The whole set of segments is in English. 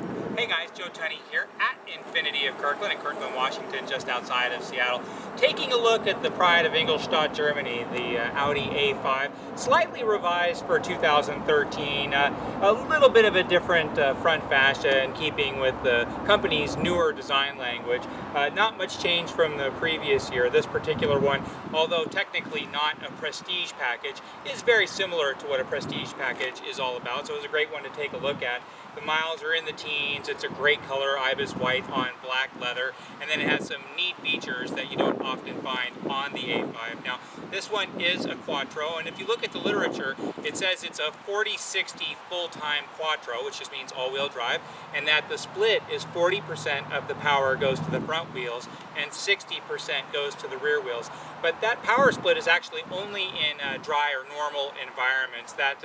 Hey guys, Joe Tunney here at Infiniti of Kirkland in Kirkland, Washington, just outside of Seattle. Taking a look at the pride of Ingolstadt, Germany, the Audi A5, slightly revised for 2013. A little bit of a different front fascia in keeping with the company's newer design language. Not much change from the previous year. This particular one, although technically not a prestige package, is very similar to what a prestige package is all about. So it was a great one to take a look at. The miles are in the teens. It's a great color, Ibis White on black leather, and then it has some neat features that you don't often find on the A5. Now, this one is a Quattro, and if you look at the literature, it says it's a 40-60 full-time Quattro, which just means all-wheel drive, and that the split is 40% of the power goes to the front wheels and 60% goes to the rear wheels. But that power split is actually only in dry or normal environments. That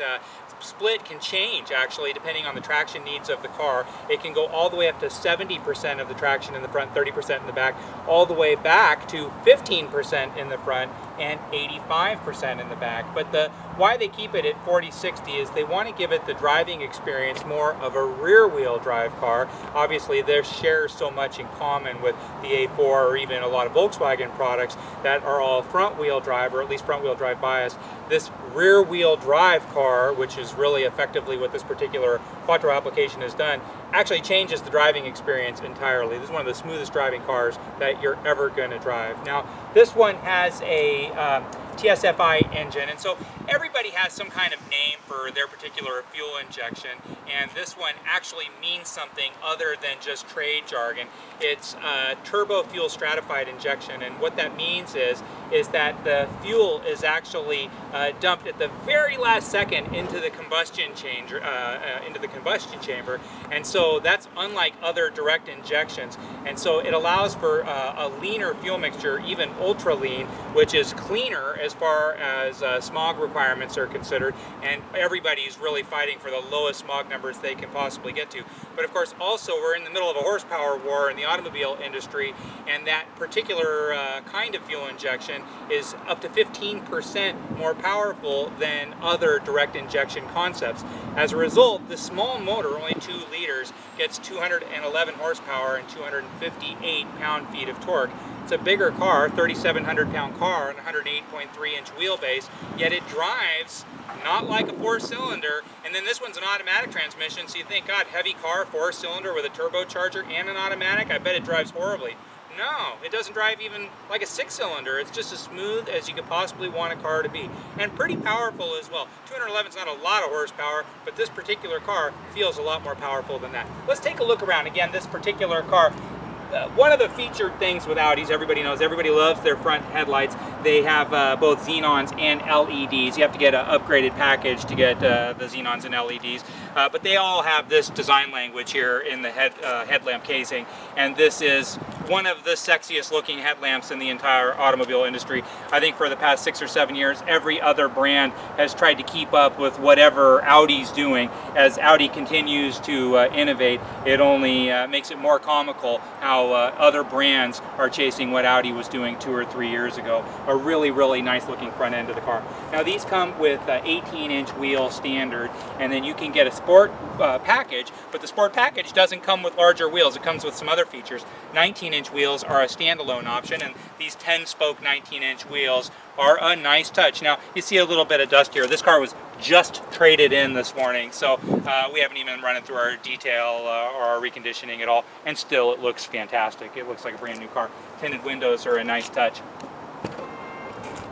split can change, actually, depending on the traction needs of the car. It can go all the way up to 70% of the traction in the front, 30% in the back, all the way back to 15% in the front and 85% in the back. But why they keep it at 40-60 is they want to give it the driving experience more of a rear-wheel drive car. Obviously, there shares so much in common with the A4 or even a lot of Volkswagen products that are all front-wheel drive, or at least front-wheel drive biased. This rear-wheel drive car, which is really effectively what this particular Quattro application has done, actually changes the driving experience entirely. This is one of the smoothest driving cars that you're ever going to drive. Now, this one has a TSFI engine, and so everybody has some kind of name for their particular fuel injection, and this one actually means something other than just trade jargon. It's turbo fuel stratified injection, and what that means is that the fuel is actually dumped at the very last second into the combustion chamber, and so that's unlike other direct injections, and so it allows for a leaner fuel mixture, even ultra lean, which is cleaner as far as smog requirements are considered, and everybody's really fighting for the lowest smog numbers they can possibly get to. But of course, also we're in the middle of a horsepower war in the automobile industry, and that particular kind of fuel injection is up to 15% more powerful than other direct injection concepts. As a result, the small motor, only 2 liters, gets 211 horsepower and 258 pound-feet of torque. It's a bigger car, 3,700 pound car and 108.3 inch wheelbase, yet it drives not like a 4-cylinder. And then this one's an automatic transmission, so you think, God, heavy car, 4-cylinder with a turbocharger and an automatic, I bet it drives horribly. No, it doesn't drive even like a 6-cylinder. It's just as smooth as you could possibly want a car to be. And pretty powerful as well. 211 is not a lot of horsepower, but this particular car feels a lot more powerful than that. Let's take a look around. Again, this particular car, one of the featured things with Audis, everybody knows, everybody loves their front headlights. They have both xenons and LEDs. You have to get an upgraded package to get the xenons and LEDs. But they all have this design language here in the headlamp casing. And this is one of the sexiest looking headlamps in the entire automobile industry. I think for the past 6 or 7 years, every other brand has tried to keep up with whatever Audi's doing. As Audi continues to innovate, it only makes it more comical how other brands are chasing what Audi was doing 2 or 3 years ago. A really, really nice looking front end of the car. Now these come with 18-inch wheel standard, and then you can get a sport package, but the sport package doesn't come with larger wheels. It comes with some other features. 19-inch wheels are a standalone option, and these 10-spoke 19-inch wheels are a nice touch. Now, you see a little bit of dust here. This car was just traded in this morning, so we haven't even run it through our detail or our reconditioning at all, and still it looks fantastic. It looks like a brand new car. Tinted windows are a nice touch.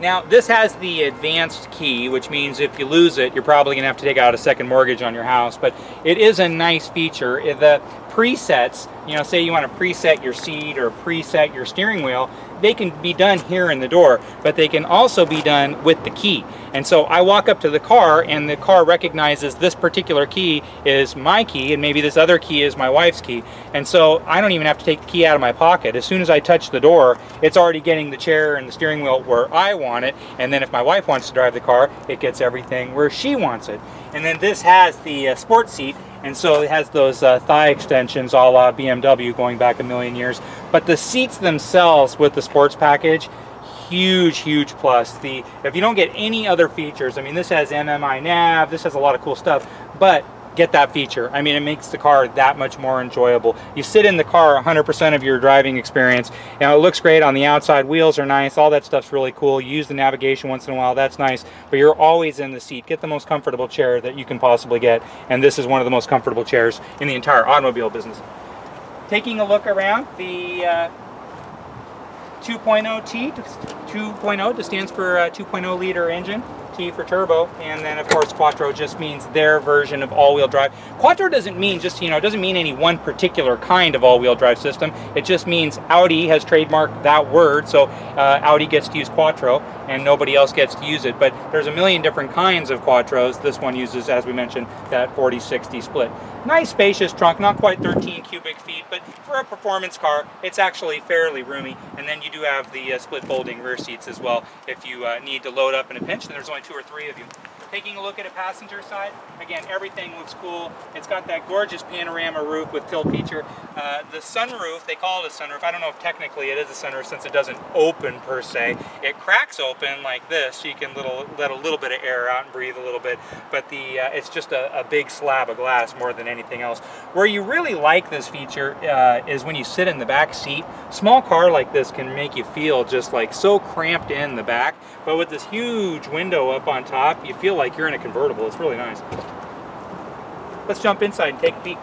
Now, this has the Advanced Key, which means if you lose it, you're probably going to have to take out a second mortgage on your house, but it is a nice feature. The presets, you know, say you want to preset your seat or preset your steering wheel, they can be done here in the door, but they can also be done with the key. And so I walk up to the car, and the car recognizes this particular key is my key, and maybe this other key is my wife's key. And so I don't even have to take the key out of my pocket. As soon as I touch the door, it's already getting the chair and the steering wheel where I want it, and then if my wife wants to drive the car, it gets everything where she wants it. And then this has the sports seat, and so it has those thigh extensions a la BMW going back a million years. But the seats themselves with the sports package, huge plus. If you don't get any other features, I mean, this has MMI nav, this has a lot of cool stuff, but get that feature. I mean, it makes the car that much more enjoyable. You sit in the car 100% of your driving experience. You know, it looks great on the outside, wheels are nice, all that stuff's really cool. You use the navigation once in a while, that's nice, but you're always in the seat. Get the most comfortable chair that you can possibly get, and this is one of the most comfortable chairs in the entire automobile business. Taking a look around, the 2.0T, 2.0 just stands for 2.0 liter engine. T for turbo, and then of course Quattro just means their version of all-wheel drive. Quattro doesn't mean just, you know, it doesn't mean any one particular kind of all-wheel drive system. It just means Audi has trademarked that word, so Audi gets to use Quattro and nobody else gets to use it. But there's a million different kinds of Quattros. This one uses, as we mentioned, that 40-60 split. Nice spacious trunk, not quite 13 cubic feet, but for a performance car, it's actually fairly roomy. And then you do have the split folding rear seats as well if you need to load up in a pinch, and there's only 2 or 3 of you. Taking a look at a passenger side, again, everything looks cool. It's got that gorgeous panorama roof with tilt feature. The sunroof, they call it a sunroof. I don't know if technically it is a sunroof since it doesn't open per se. It cracks open like this, so you can let a little bit of air out and breathe a little bit. But it's just a big slab of glass more than anything else. Where you really like this feature is when you sit in the back seat. Small car like this can make you feel just like so cramped in the back, but with this huge window up on top, you feel like you're in a convertible. It's really nice. Let's jump inside and take a peek.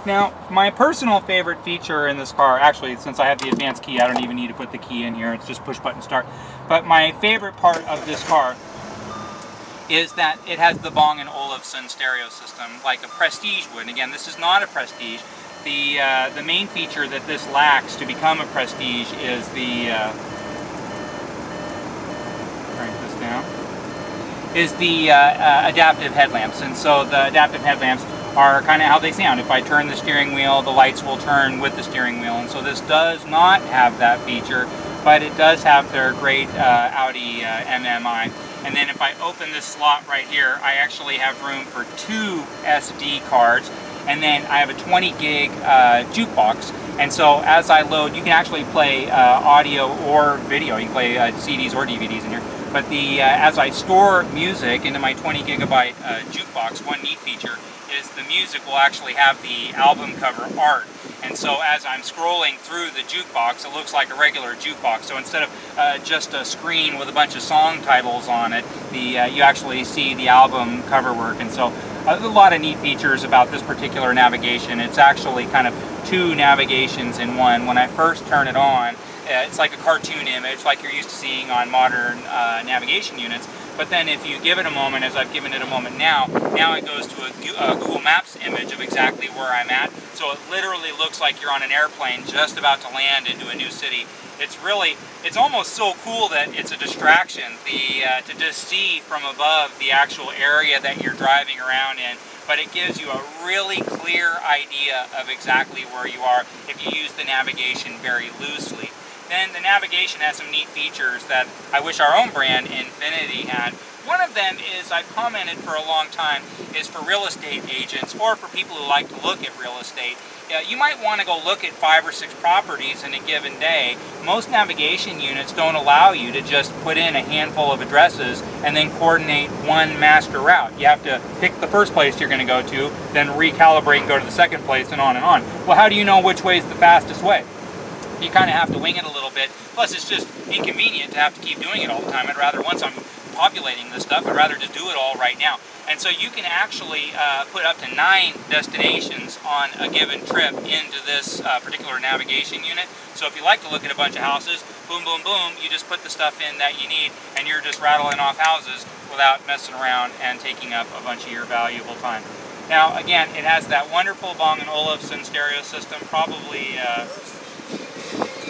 Now, my personal favorite feature in this car, actually, since I have the Advanced Key, I don't even need to put the key in here. It's just push button start. But my favorite part of this car is that it has the Bang & Olufsen stereo system, like a Prestige would. And again, this is not a Prestige. The main feature that this lacks to become a Prestige is the crank this down, is the adaptive headlamps. And so the adaptive headlamps are kind of how they sound. If I turn the steering wheel, the lights will turn with the steering wheel. And so this does not have that feature, but it does have their great Audi MMI. And then if I open this slot right here, I actually have room for 2 SD cards. And then I have a 20 gig jukebox. And so as I load, you can actually play audio or video. You can play CDs or DVDs in here. But as I store music into my 20 gigabyte jukebox, one neat feature is the music will actually have the album cover art. And so as I'm scrolling through the jukebox, it looks like a regular jukebox. So instead of just a screen with a bunch of song titles on it, you actually see the album cover work. And so a lot of neat features about this particular navigation. It's actually kind of 2 navigations in one. When I first turn it on, it's like a cartoon image like you're used to seeing on modern navigation units. But then if you give it a moment, as I've given it a moment now it goes to a Google Maps image of exactly where I'm at. So it literally looks like you're on an airplane just about to land into a new city. It's almost so cool that it's a distraction to just see from above the actual area that you're driving around in. But it gives you a really clear idea of exactly where you are if you use the navigation very loosely. Then the navigation has some neat features that I wish our own brand, Infiniti, had. One of them is, I've commented for a long time, is for real estate agents or for people who like to look at real estate. You might want to go look at 5 or 6 properties in a given day. Most navigation units don't allow you to just put in a handful of addresses and then coordinate one master route. You have to pick the first place you're going to go to, then recalibrate and go to the second place, and on and on. Well, how do you know which way is the fastest way? You kind of have to wing it a little bit. Plus, it's just inconvenient to have to keep doing it all the time. I'd rather, once I'm populating this stuff, I'd rather just do it all right now. And so you can actually put up to 9 destinations on a given trip into this particular navigation unit. So if you like to look at a bunch of houses, boom, boom, boom, you just put the stuff in that you need, and you're just rattling off houses without messing around and taking up a bunch of your valuable time. Now, again, it has that wonderful Bang & Olufsen stereo system, probably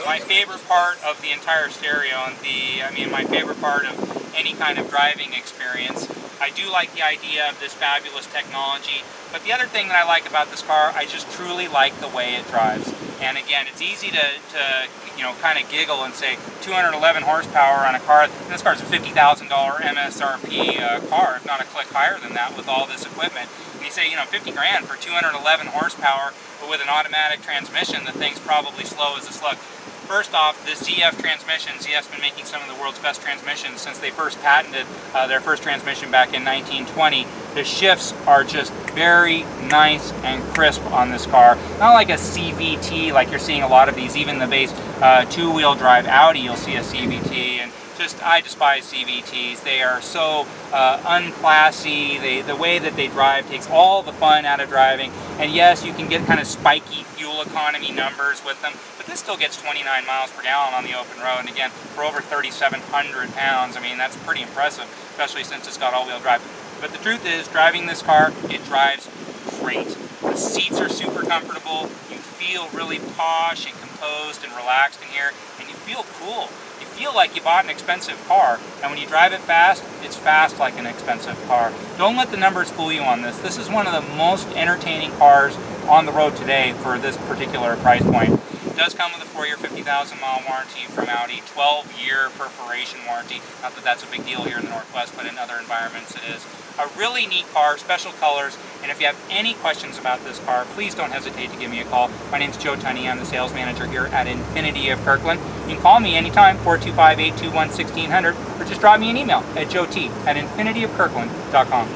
my favorite part of the entire stereo, and my favorite part of any kind of driving experience. I do like the idea of this fabulous technology, but the other thing that I like about this car, I just truly like the way it drives. And again, it's easy to kind of giggle and say 211 horsepower on a car. And this car's a $50,000 MSRP car, if not a click higher than that with all this equipment. And you say, 50 grand for 211 horsepower, but with an automatic transmission, the thing's probably slow as a slug. First off, the ZF transmission. ZF's been making some of the world's best transmissions since they first patented their first transmission back in 1920. The shifts are just very nice and crisp on this car. Not like a CVT like you're seeing a lot of these, even the base two-wheel drive Audi, you'll see a CVT. And I despise CVTs. They are so unclassy. The way that they drive takes all the fun out of driving. And yes, you can get kind of spiky fuel economy numbers with them, but this still gets 29 miles per gallon on the open road. And again, for over 3,700 pounds, I mean, that's pretty impressive, especially since it's got all-wheel drive. But the truth is, driving this car, it drives great. The seats are super comfortable. You feel really posh and composed and relaxed in here, and you feel cool. You feel like you bought an expensive car, and when you drive it fast, it's fast like an expensive car. Don't let the numbers fool you on this. This is one of the most entertaining cars on the road today for this particular price point. It does come with a 4-year, 50,000-mile warranty from Audi, 12-year perforation warranty. Not that that's a big deal here in the Northwest, but in other environments it is. A really neat car, special colors, and if you have any questions about this car, please don't hesitate to give me a call. My name's Joe Tunney. I'm the sales manager here at Infiniti of Kirkland. You can call me anytime, 425-821-1600, or just drop me an email at joet@infinitiofkirkland.com.